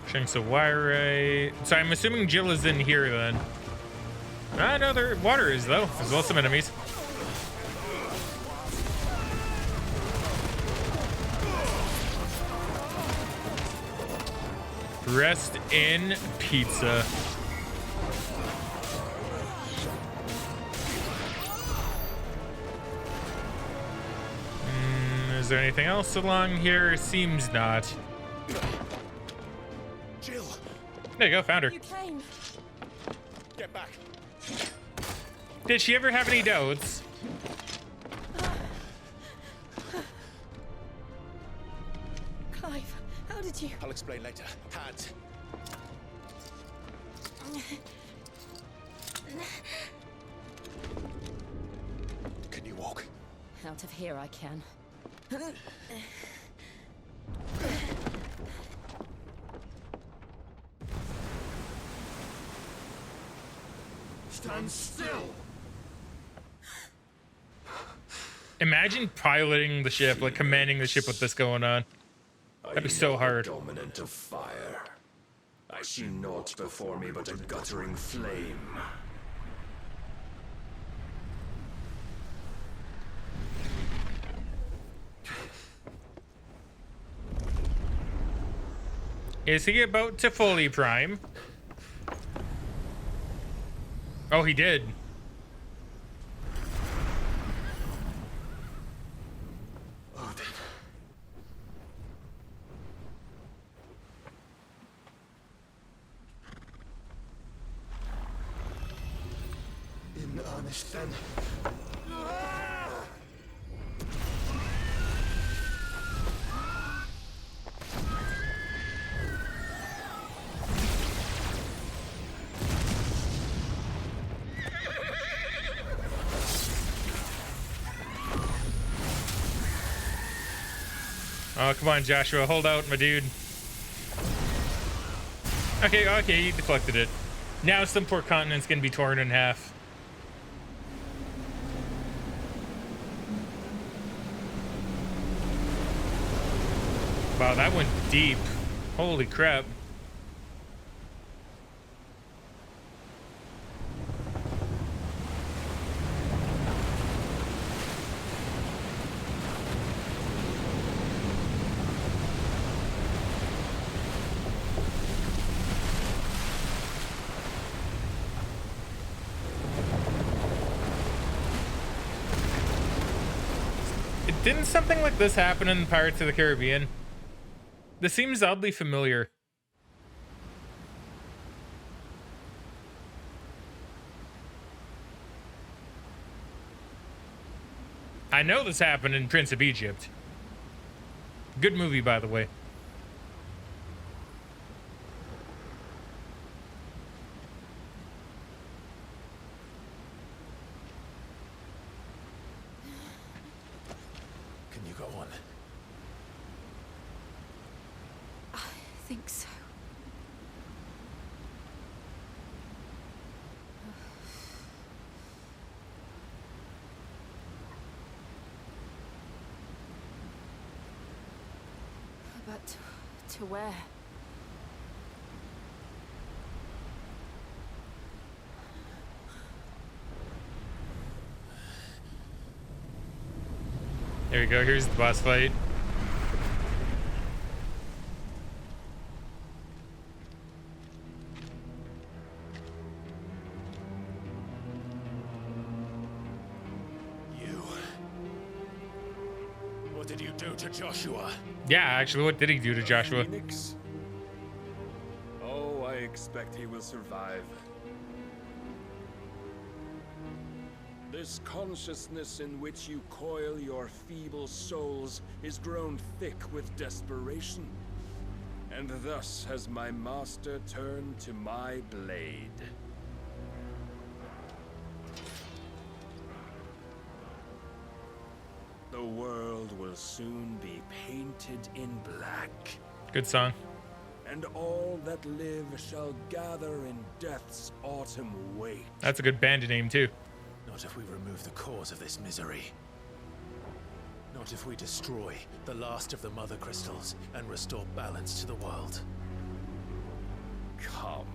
Shanks of Wire. So I'm assuming Jill is in here then. Ah, no, there water is though, as well as some enemies. Rest in pizza. Is there anything else along here? Seems not. Jill. There you go, found her. You came. Get back. Did she ever have any doubts? Clive, how did you? I'll explain later. Hands. Can you walk? Out of here I can. Stand still. Imagine piloting the ship, like commanding the ship with this going on. That'd be so hard. Dominant of fire. I see naught before me but a guttering flame. Is he about to fully prime? Oh, he did. Odin. In earnest then. Oh, come on, Joshua. Hold out, my dude. Okay, you deflected it. Now some poor continent's gonna be torn in half. Wow, that went deep. Holy crap. Didn't something like this happen in Pirates of the Caribbean? This seems oddly familiar. I know this happened in Prince of Egypt. Good movie, by the way. Can you go on? I think so. But to where? There you go. Here's the boss fight. You. What did you do to Joshua? Yeah, actually, what did he do to Joshua? Phoenix? Oh, I expect he will survive. This consciousness in which you coil your feeble souls is grown thick with desperation. And thus has my master turned to my blade. The world will soon be painted in black. Good song. And all that live shall gather in death's autumn wake. That's a good band name, too. Not if we remove the cause of this misery. Not if we destroy the last of the mother crystals and restore balance to the world. come.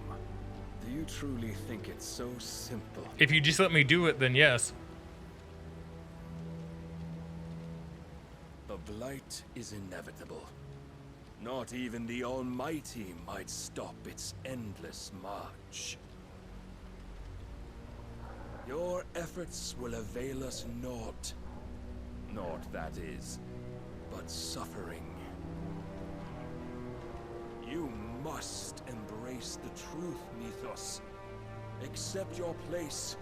Do you truly think it's so simple? If you just let me do it, then yes. The blight is inevitable. Not even the Almighty might stop its endless march. Your efforts will avail us naught. Naught, that is, but suffering. You must embrace the truth, Mythos. Accept your place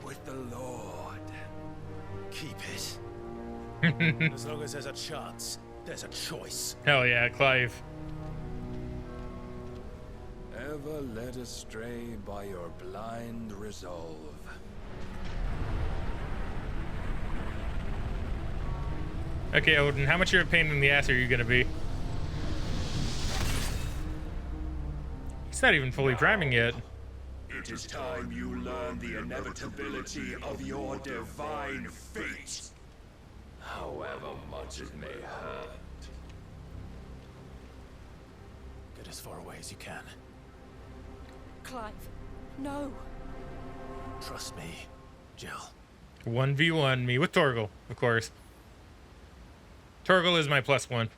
with the Lord. Keep it. As long as there's a chance, there's a choice. Hell yeah, Clive. Ever led astray by your blind resolve. Okay, Odin, how much of a pain in the ass are you gonna be? He's not even fully priming yet. It is time you learn the inevitability of your divine fate. However much it may hurt. Get as far away as you can. Clive, no. Trust me, Jill. 1v1 me with Torgal, of course. Torgal is my +1.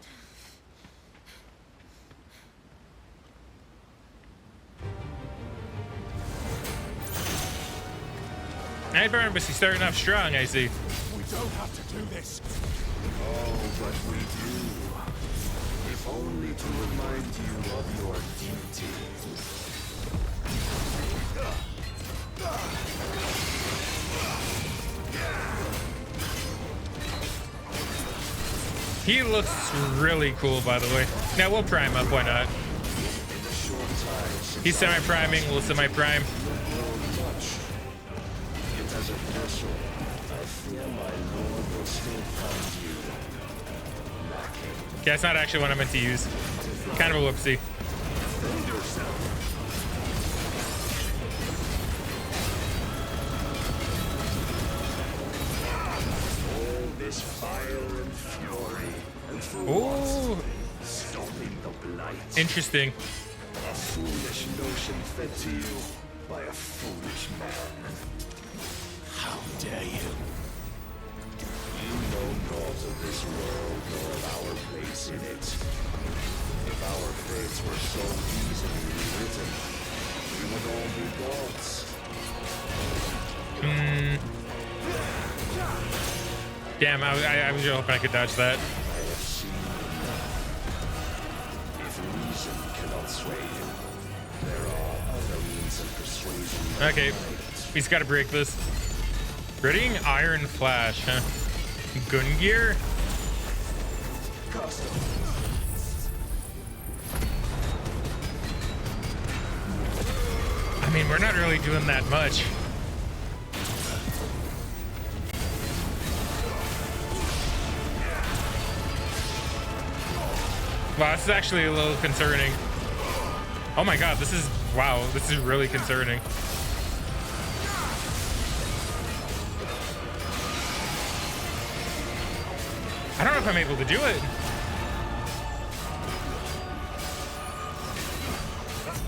Night Embassy starting off strong, I see. We don't have to do this. Oh, but we do. If only to remind you of your duty. He looks really cool, by the way. Now we'll prime up, why not? He's semi-priming, we'll semi-prime. As a vessel, I fear my lord will still find you lacking. Okay, that's not actually what I meant to use. Kind of a whoopsie. Defend yourself. All this fire and fury, and for Ooh, stopping the blight. interesting. A foolish notion fed to you by a foolish man. How dare you? You know naught of this world nor of our place in it. If our fates were so easily rewritten, we would all be gods. Damn, I was hoping I could dodge that. I have seen enough. If reason cannot sway you, there are other means of persuasion. Okay, he's got to break this. Readying Iron Flash, huh? Gungear? I mean, we're not really doing that much. Wow, this is actually a little concerning. Oh my god, this is, wow, this is really concerning. I don't know if I'm able to do it.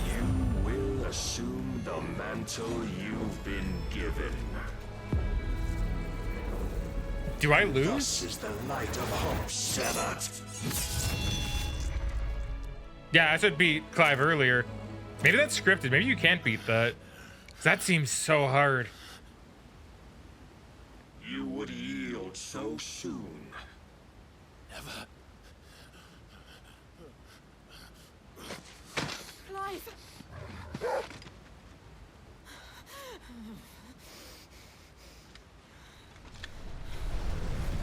You will assume the mantle you've been given. Do I lose? This is the light of hope severed. Yeah, I said beat Clive earlier. Maybe that's scripted. Maybe you can't beat that. 'Cause that seems so hard. You would yield so soon. Never. Clive!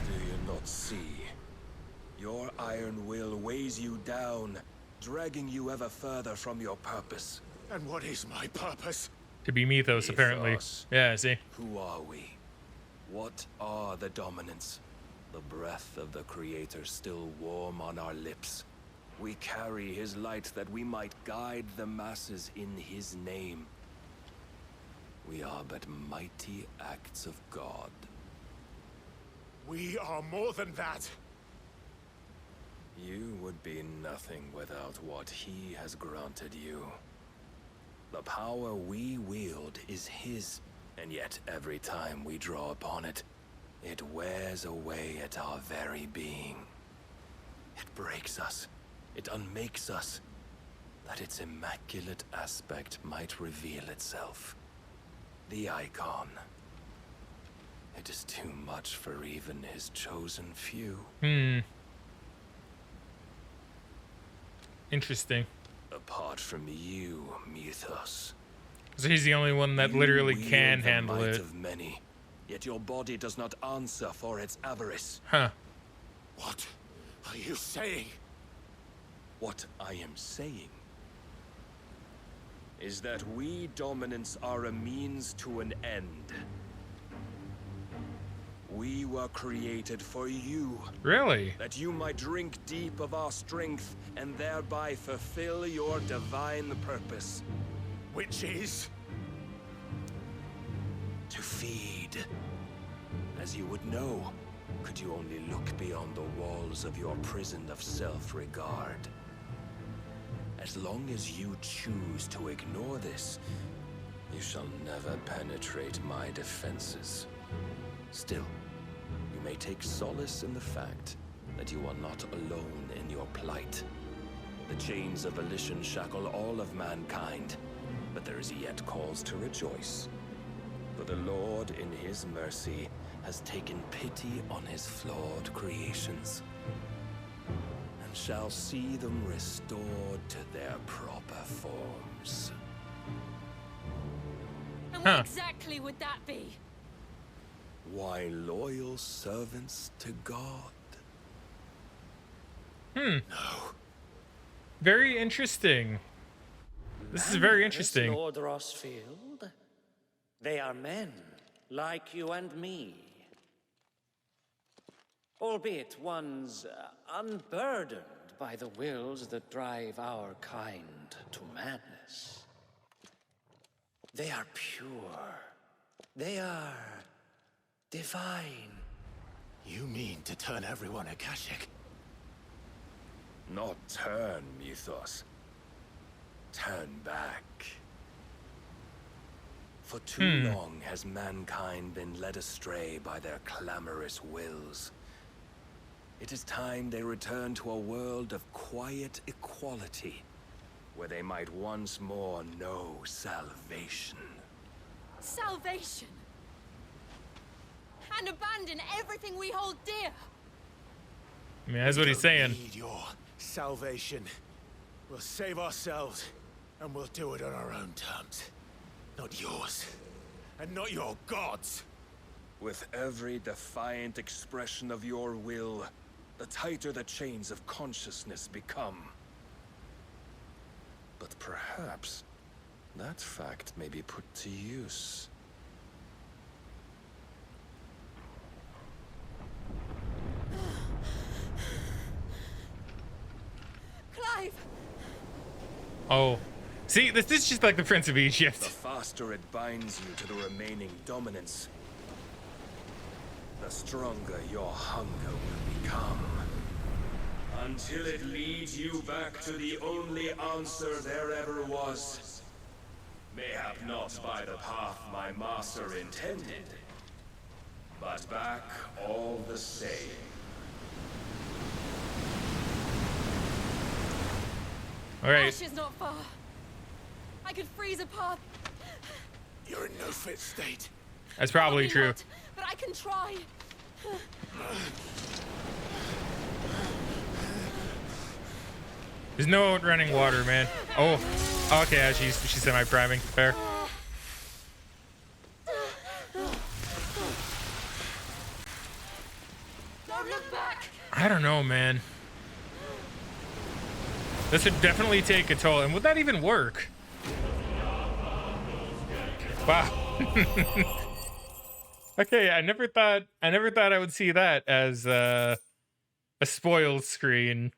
Do you not see? Your iron will weighs you down, dragging you ever further from your purpose. And what is my purpose? To be Mythos, apparently. Mythos. Yeah, I see. Who are we? What are the dominants? The breath of the Creator still warm on our lips. We carry his light that we might guide the masses in his name. We are but mighty acts of God. We are more than that. You would be nothing without what he has granted you. The power we wield is his, and yet every time we draw upon it, it wears away at our very being. It breaks us. It unmakes us, that its immaculate aspect might reveal itself. The icon. It is too much for even his chosen few. Interesting. Apart from you, Mythos. So he's the only one that literally can handle it. Of many, yet your body does not answer for its avarice. Huh. What are you saying? What I am saying is that we dominants are a means to an end. We were created for you. Really? That you might drink deep of our strength and thereby fulfill your divine purpose. Which is? To feed. As you would know, could you only look beyond the walls of your prison of self-regard. As long as you choose to ignore this, you shall never penetrate my defenses. Still, you may take solace in the fact that you are not alone in your plight. The chains of volition shackle all of mankind, but there is yet cause to rejoice. For the Lord, in his mercy, has taken pity on his flawed creations, and shall see them restored to their proper forms. And what exactly would that be? Why, loyal servants to God. No. Very interesting. This is very interesting. Lord Rossfield. They are men, like you and me. Albeit ones unburdened by the wills that drive our kind to madness. They are pure. They are divine. You mean to turn everyone Akashic? Not turn, Mythos. Turn back. For too long has mankind been led astray by their clamorous wills. It is time they return to a world of quiet equality, where they might once more know salvation. Salvation. And abandon everything we hold dear. I mean, that's what he's saying. Need your salvation. We'll save ourselves, and we'll do it on our own terms. Not yours, and not your gods. With every defiant expression of your will, the tighter the chains of consciousness become. But perhaps that fact may be put to use. Clive! Oh. See, this is just like the Prince of Egypt. The faster it binds you to the remaining dominance, the stronger your hunger will become. Until it leads you back to the only answer there ever was. Mayhap not by the path my master intended, but back all the same. All right. Ash is not far. I could freeze a path. You're in no fit state. That's probably true. Not, but I can try. There's no running water, man. Oh, okay. Yeah, she's semi-priming. Fair. Don't look back. I don't know, man. This would definitely take a toll. And would that even work? Wow. Okay, I never thought I would see that as a spoiled screen.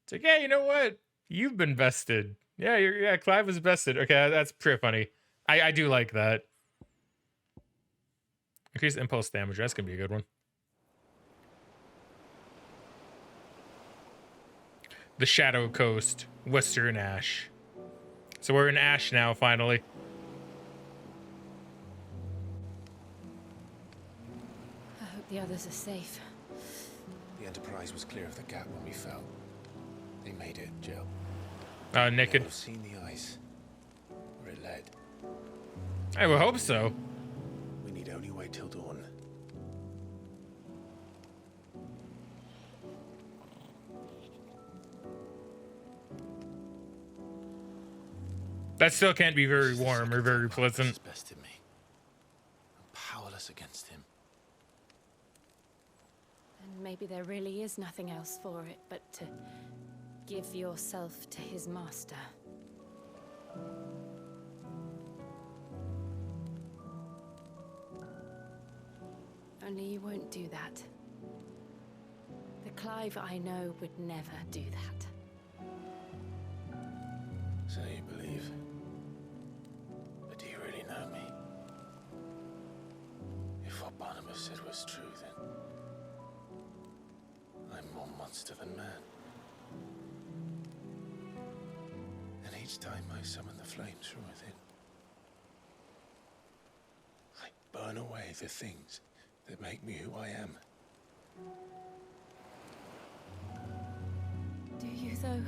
It's like, yeah, you know what? You've been vested. Yeah, Clive was vested. Okay, that's pretty funny. I do like that. Increase impulse damage. That's gonna be a good one. The Shadow Coast, Western Ash. So we're in Ash now, finally. I hope the others are safe. The Enterprise was clear of the gap when we fell. They made it, Jill. Naked. I've seen the ice. Where it led. I would hope so. We need only wait till dawn. That still can't be very warm or very pleasant. He's bested me. I'm powerless against him. And maybe there really is nothing else for it but to give yourself to his master. Only you won't do that. The Clive I know would never do that. So you believe? But do you really know me? If what Barnabas said was true, then I'm more monster than man. And each time I summon the flames from within, I burn away the things that make me who I am. Do you, though?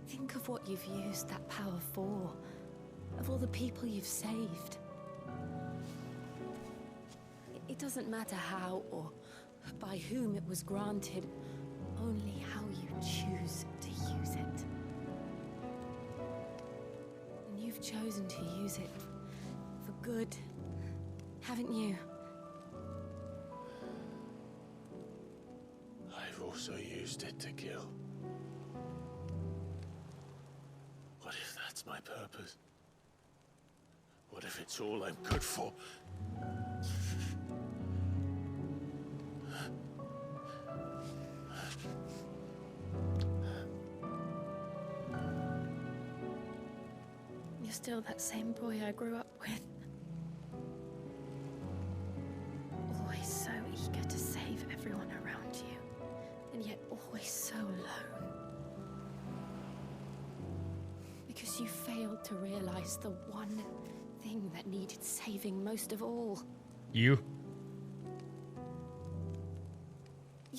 Think of what you've used that power for. Of all the people you've saved. It doesn't matter how or by whom it was granted, only how you choose to use it. And you've chosen to use it for good, haven't you? I've also used it to kill. What if that's my purpose? What if it's all I'm good for? You're still that same boy I grew up with. Always so eager to save everyone around you, and yet always so alone. Because you failed to realize the one thing that needed saving most of all. You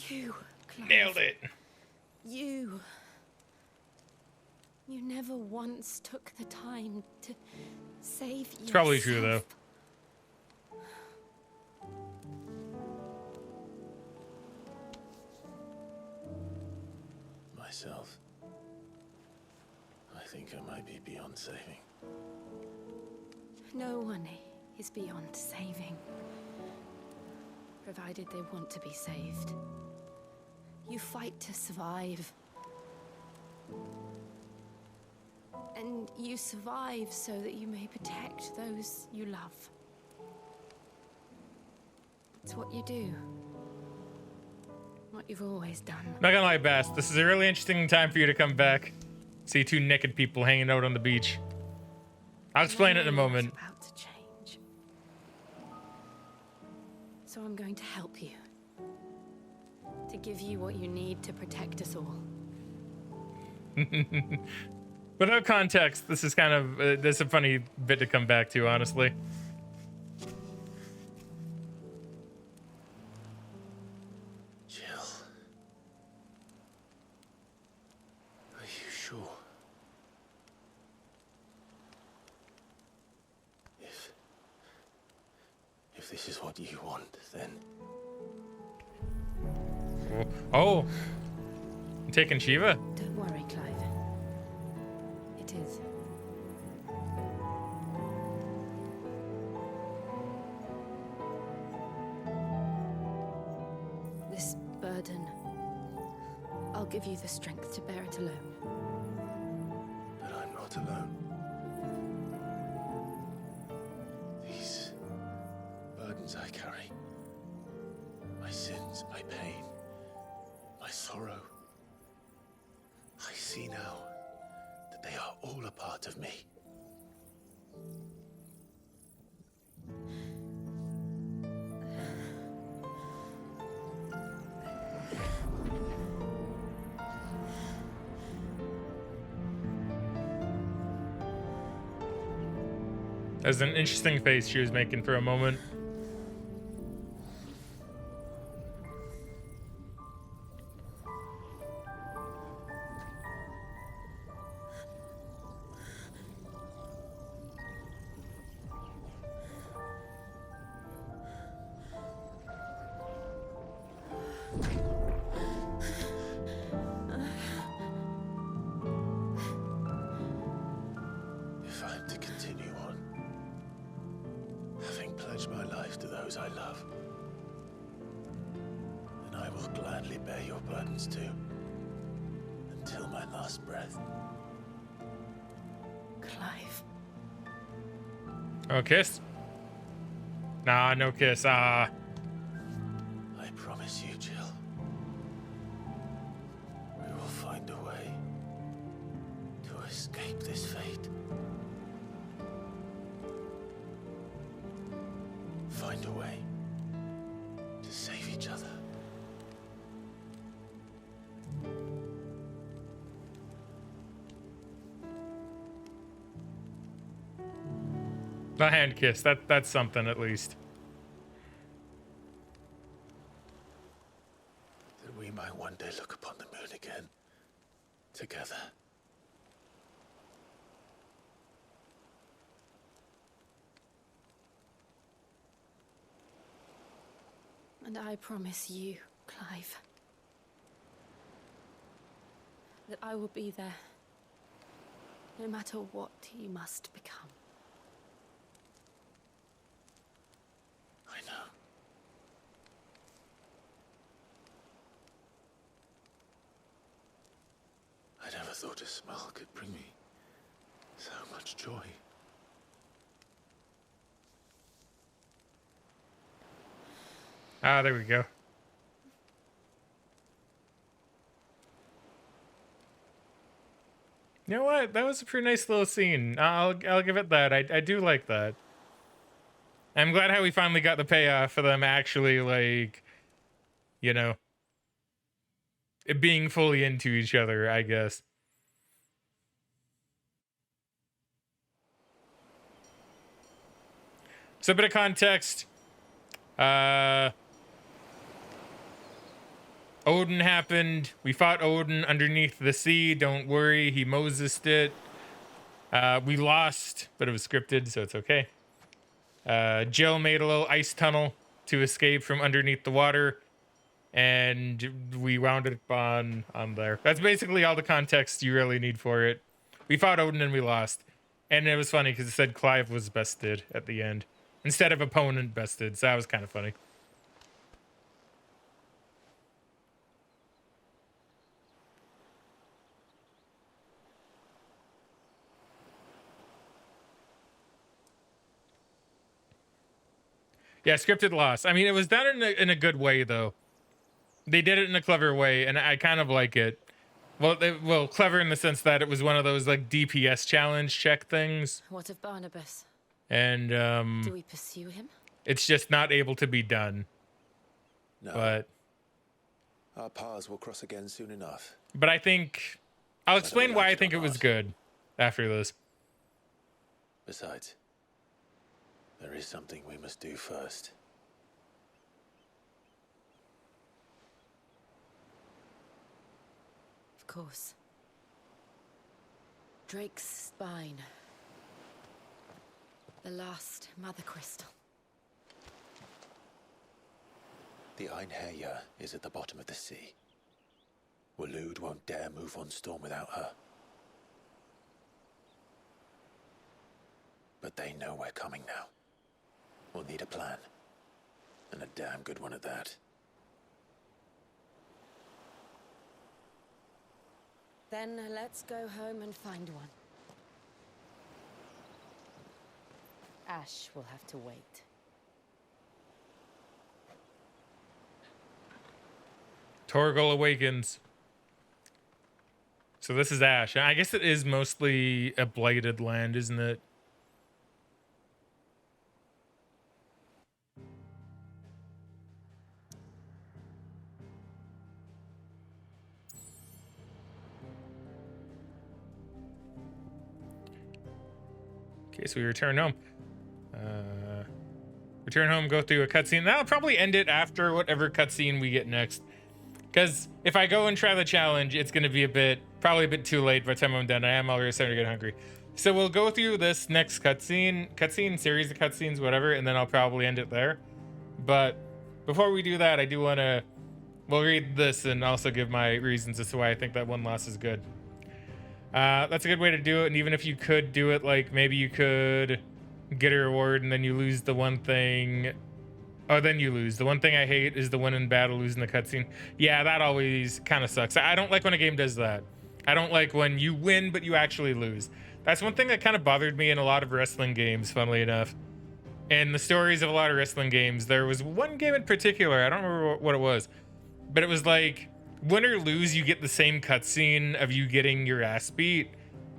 You, Clive. nailed it. You. You never once took the time to save yourself. It's probably true, though. Myself. I think I might be beyond saving. No one is beyond saving, provided they want to be saved. You fight to survive. And you survive so that you may protect those you love. It's what you do. What you've always done. Not gonna lie, Bass, this is a really interesting time for you to come back. See two naked people hanging out on the beach. I'll explain it in a moment. It's about to change. So I'm going to help you. To give you what you need to protect us all. Without context, this is kind of this is a funny bit to come back to, honestly. Jill. Are you sure? If this is what you want, then Oh, I'm taking Shiva. Don't worry, Clive. It is. This burden, I'll give you the strength to bear it alone. but I'm not alone. These burdens I carry, my sins, my pain, my sorrow, I see now that they are all a part of me. There's an interesting face she was making for a moment. If I'm to continue on, having pledged my life to those I love, then I will gladly bear your burdens too, until my last breath. Clive. Oh, kiss? Nah, no kiss. Ah. I promise you, Jill, we will find a way to escape this fate. Find a way to save each other. A hand kiss. That's something at least. That we might one day look upon the moon again, together. And I promise you, Clive, that I will be there, no matter what you must become. I know. I never thought a smile could bring me so much joy. Ah, there we go. You know what? That was a pretty nice little scene. I'll give it that. I do like that. I'm glad how we finally got the payoff for them actually, like, you know, it being fully into each other, I guess. So a bit of context. Odin happened. We fought Odin underneath the sea. Don't worry, he Mosesed it. We lost, but it was scripted, so it's okay. Jill made a little ice tunnel to escape from underneath the water, and we wound it on there. That's basically all the context you really need for it. We fought Odin and we lost. And it was funny because it said Clive was bested at the end instead of opponent bested, so that was kind of funny. Yeah, scripted loss. I mean, it was done in a good way, though. They did it in a clever way, and I kind of like it. Well, clever in the sense that it was one of those, like, DPS challenge check things. What of Barnabas? And, Do we pursue him? it's just not able to be done. No, But our paths will cross again soon enough. I think... I'll explain we why like I it think or it was not. good after this. Besides, there is something we must do first. Of course. Drake's spine. The last mother crystal. The Einherja is at the bottom of the sea. Waloed won't dare move on Storm without her. But they know we're coming now. We'll need a plan. And a damn good one at that. Then let's go home and find one. Ash will have to wait. Torgal awakens. So this is Ash. I guess it is mostly a blighted land, isn't it? Okay, so we return home. return home, go through a cutscene. And I'll probably end it after whatever cutscene we get next. Because if I go and try the challenge, it's going to be probably a bit too late by the time I'm done. I am already starting to get hungry. So we'll go through this next cutscene, series of cutscenes, whatever, and then I'll probably end it there. But before we do that, I do want to, we'll read this and also give my reasons as to why I think that one loss is good. That's a good way to do it. And even if you could do it, like maybe you could get a reward and then you lose the one thing. Oh, then you lose. The one thing I hate is the win in battle, losing the cutscene. Yeah, that always kind of sucks. I don't like when a game does that. I don't like when you win, but you actually lose. That's one thing that kind of bothered me in a lot of wrestling games, funnily enough. In the stories of a lot of wrestling games, there was one game in particular, I don't remember what it was, but it was like, win or lose, you get the same cutscene of you getting your ass beat.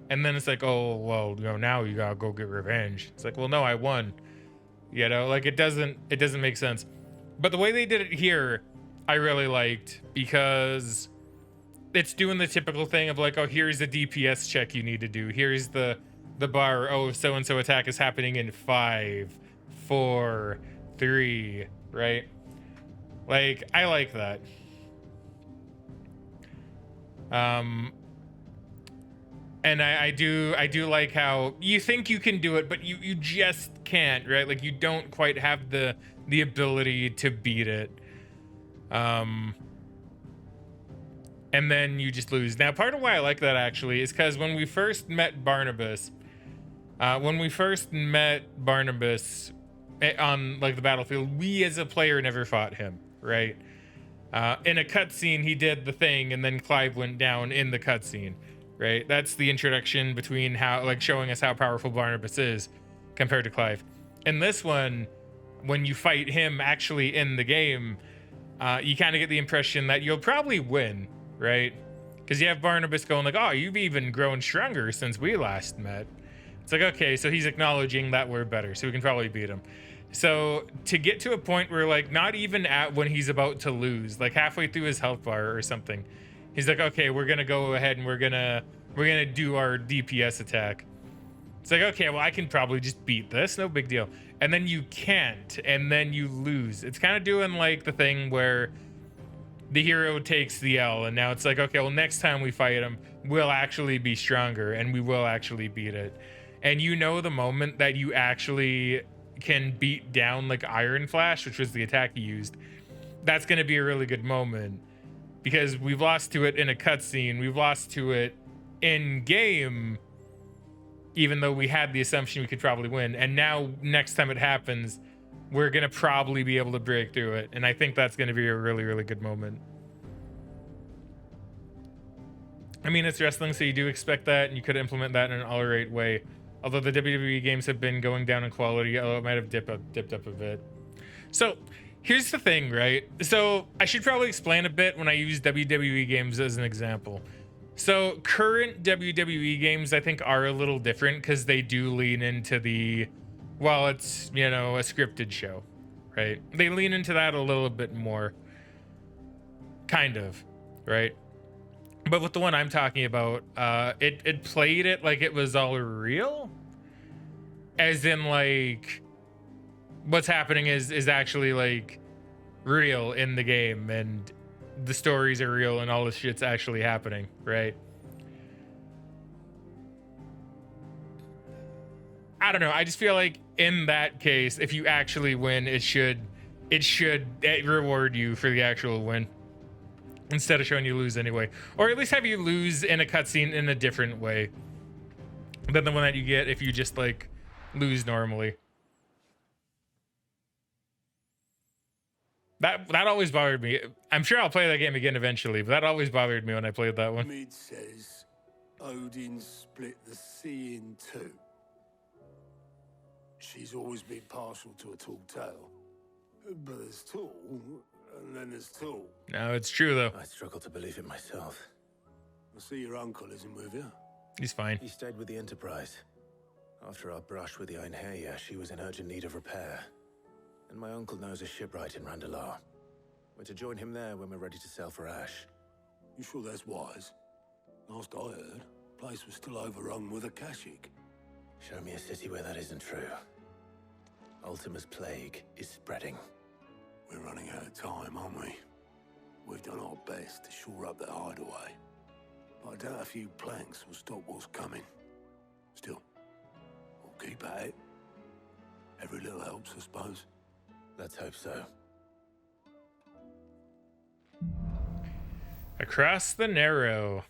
And then it's like, oh, well, now you gotta go get revenge. It's like, well, no, I won. Like it doesn't make sense. But the way they did it here, I really liked, because it's doing the typical thing of like, oh, here's the DPS check you need to do. Here's the bar. Oh, so-and-so attack is happening in 5, 4, 3, right? Like, I like that. And I do like how you think you can do it, but you just can't, right? Like you don't quite have the ability to beat it. And then you just lose. Now, part of why I like that actually is because when we first met Barnabas on like the battlefield, we as a player never fought him, right? In a cutscene, he did the thing, and then Clive went down in the cutscene. Right, that's the introduction between showing us how powerful Barnabas is compared to Clive. In this one, when you fight him actually in the game, you kind of get the impression that you'll probably win, right? Because you have Barnabas going like, oh, you've even grown stronger since we last met. It's like, okay, so he's acknowledging that we're better, so we can probably beat him. So to get to a point where like not even at when he's about to lose, like halfway through his health bar or something, he's like, okay, we're gonna go ahead and we're gonna do our DPS attack. It's like, okay, well, I can probably just beat this, no big deal. And then you can't, and then you lose. It's kind of doing like the thing where the hero takes the L, and now it's like, okay, well, next time we fight him, we'll actually be stronger, and we will actually beat it. And the moment that you actually can beat down like Iron Flash, which was the attack he used, that's gonna be a really good moment. Because we've lost to it in a cutscene, we've lost to it in game, even though we had the assumption we could probably win. And now, next time it happens, we're gonna probably be able to break through it. And I think that's gonna be a really, really good moment. I mean, it's wrestling, so you do expect that, and you could implement that in an all-right way. Although the WWE games have been going down in quality, although it might have dipped up a bit. So, here's the thing, right? So I should probably explain a bit when I use WWE games as an example. So current WWE games, I think, are a little different because they do lean into it's, a scripted show, right? They lean into that a little bit more, kind of, right? But with the one I'm talking about, it played it like it was all real, as in like, what's happening is actually like real in the game, and the stories are real, and all this shit's actually happening, right? I don't know. I just feel like in that case, if you actually win, it should reward you for the actual win instead of showing you lose anyway, or at least have you lose in a cutscene in a different way than the one that you get if you just like lose normally. That always bothered me. I'm sure I'll play that game again eventually, but that always bothered me when I played that one. Mid says Odin split the sea in two. She's always been partial to a tall tale. But there's tall, and then there's tall. No, it's true though. I struggle to believe it myself. I see your uncle isn't with you. He's fine. He stayed with the Enterprise. After our brush with the Einherja, she was in urgent need of repair. And my uncle knows a shipwright in Randalar. We're to join him there when we're ready to sail for Ash. You sure that's wise? Last I heard, the place was still overrun with Akashic. Show me a city where that isn't true. Ultima's plague is spreading. We're running out of time, aren't we? We've done our best to shore up the hideaway. But I doubt a few planks will stop what's coming. Still, we'll keep at it. Every little helps, I suppose. Let's hope so. Across the Narrow.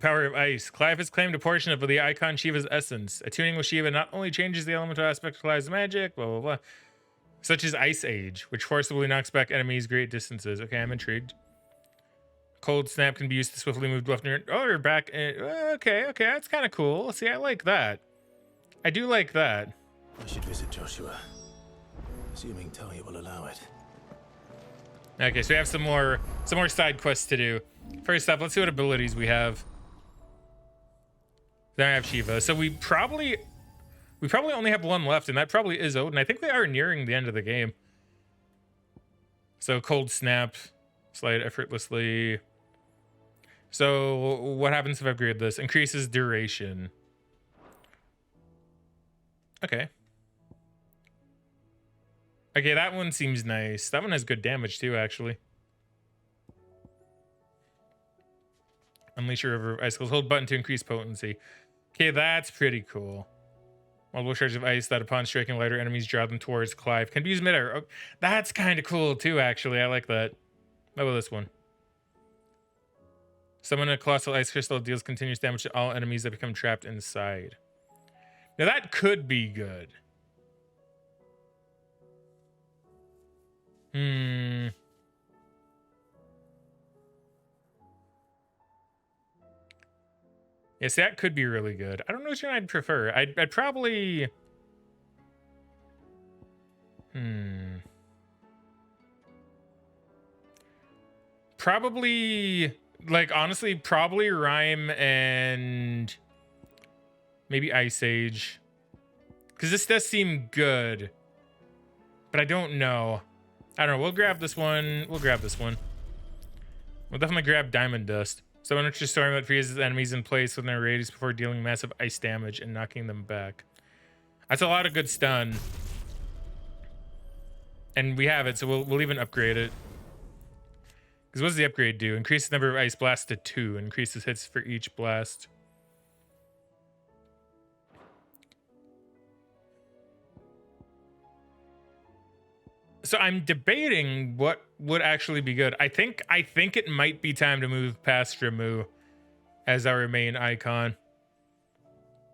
Power of Ice. Clive has claimed a portion of the icon Shiva's essence. Attuning with Shiva not only changes the elemental aspect of Clive's magic, blah, blah, blah, such as Ice Age, which forcibly knocks back enemies great distances. Okay, I'm intrigued. Cold Snap can be used to swiftly move left near. Oh, you're back. Okay, that's kind of cool. See, I like that. I do like that. I should visit Joshua, assuming Talia will allow it. Okay, so we have some more side quests to do. First up, let's see what abilities we have. Then I have Shiva. So we probably only have one left, and that probably is Odin. I think we are nearing the end of the game. So Cold Snap, slide effortlessly. So what happens if I upgrade this? Increases duration. Okay. Okay, that one seems nice. That one has good damage too, actually. Unleash your river of icicles. Hold button to increase potency. Okay, that's pretty cool. Multiple shards of ice that upon striking lighter enemies draw them towards Clive. Can be used midair. Oh, that's kind of cool too, actually. I like that. How about this one? Summon a colossal ice crystal, deals continuous damage to all enemies that become trapped inside. Now that could be good. Yes, that could be really good. I don't know which one I'd prefer. I'd probably... Probably... Like, honestly, probably Rhyme and... Maybe Ice Age. Because this does seem good. But I don't know. I don't know. We'll grab this one. We'll definitely grab Diamond Dust. So an extra storm that freezes enemies in place within their radius before dealing massive ice damage and knocking them back. That's a lot of good stun. And we have it, so we'll even upgrade it. Because what does the upgrade do? Increase the number of ice blasts to 2. Increases hits for each blast. So I'm debating what would actually be good. I think it might be time to move past Ramu as our main icon.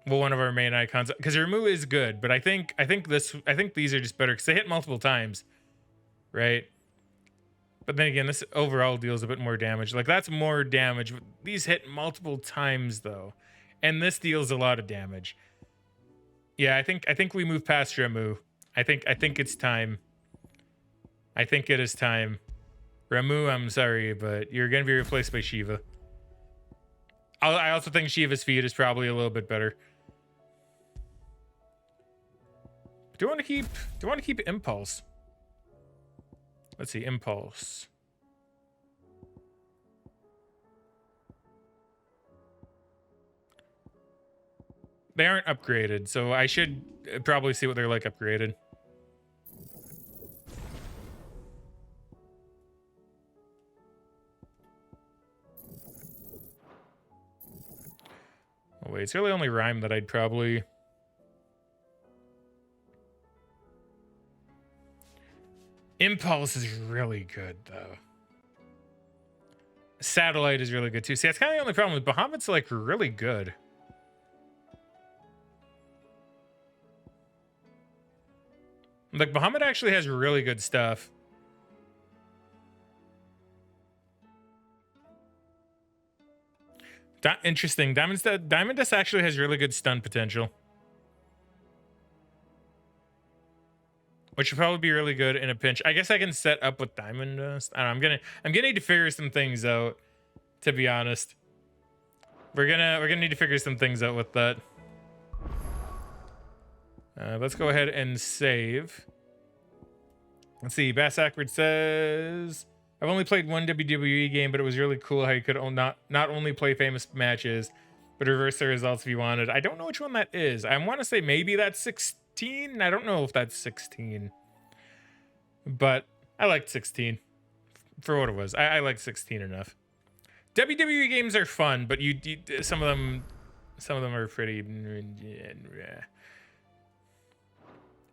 Well, one of our main icons, because Ramu is good, but I think these are just better because they hit multiple times, right? But then again, this overall deals a bit more damage. Like that's more damage. These hit multiple times though, and this deals a lot of damage. Yeah, I think we move past Ramu. I think it's time. I think it is time. Ramu, I'm sorry, but you're going to be replaced by Shiva. I also think Shiva's feat is probably a little bit better. Do I want to keep Impulse? Let's see, Impulse. They aren't upgraded, so I should probably see what they're like upgraded. Oh, wait, it's really only Rhyme that I'd probably... Impulse is really good, though. Satellite is really good, too. See, that's kind of the only problem with Bahamut's, like, really good. Like, Bahamut actually has really good stuff. Interesting. Diamond Dust actually has really good stun potential. Which would probably be really good in a pinch. I guess I can set up with Diamond Dust. I don't know, I'm gonna need to figure some things out, to be honest. We're gonna need to figure some things out with that. Let's go ahead and save. Let's see. Bass Ackford says, I've only played one WWE game, but it was really cool how you could not only play famous matches, but reverse the results if you wanted. I don't know which one that is. I want to say maybe that's 16. I don't know if that's 16, but I liked 16 for what it was. I liked 16 enough. WWE games are fun, but you some of them are pretty.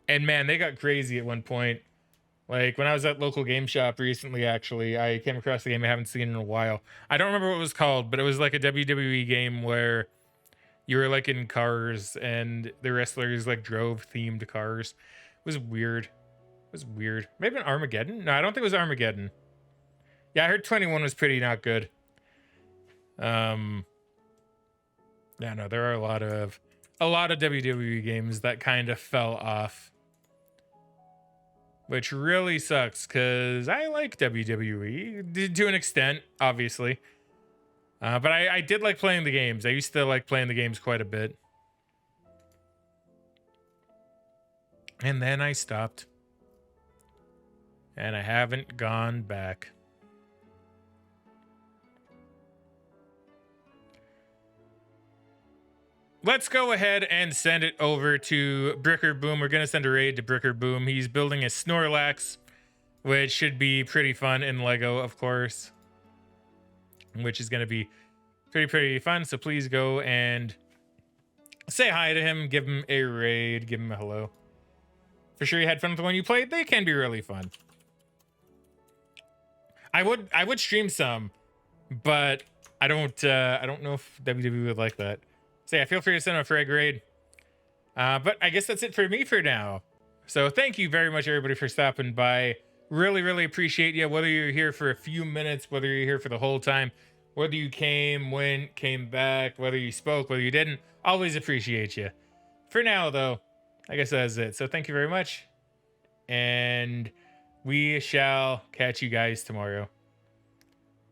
And man, they got crazy at one point. Like when I was at local game shop recently, actually, I came across a game I haven't seen in a while. I don't remember what it was called, but it was like a WWE game where you were like in cars and the wrestlers like drove themed cars. It was weird. It was weird. Maybe an Armageddon? No, I don't think it was Armageddon. Yeah, I heard 21 was pretty not good. Yeah, no, there are a lot of WWE games that kind of fell off, which really sucks because I like WWE to an extent, obviously. But I did like playing the games. I used to like playing the games quite a bit. And then I stopped. And I haven't gone back. Let's go ahead and send it over to Bricker Boom. We're going to send a raid to Bricker Boom. He's building a Snorlax, which should be pretty fun in Lego, of course. Which is going to be pretty fun. So please go and say hi to him. Give him a raid. Give him a hello. For sure you had fun with the one you played. They can be really fun. I would stream some, but I don't know if WWE would like that. So yeah, feel free to send a frag raid. But I guess that's it for me for now. So thank you very much, everybody, for stopping by. Really appreciate you. Whether you're here for a few minutes, whether you're here for the whole time, whether you came, went, came back, whether you spoke, whether you didn't, always appreciate you. For now, though, I guess that's it. So thank you very much. And we shall catch you guys tomorrow.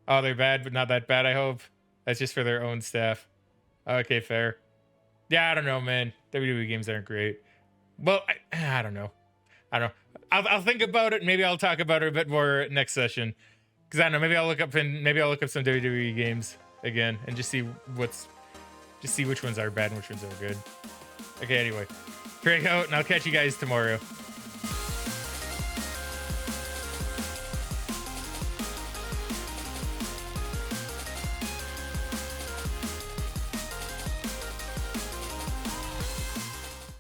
Oh, they're bad, but not that bad, I hope. That's just for their own staff. Okay, fair. Yeah, I don't know, man. WWE games aren't great. Well, I don't know. I'll think about it. Maybe I'll talk about it a bit more next session. Because I don't know. Maybe I'll look up some WWE games again and just see which ones are bad and which ones are good. Okay, anyway, break out, and I'll catch you guys tomorrow.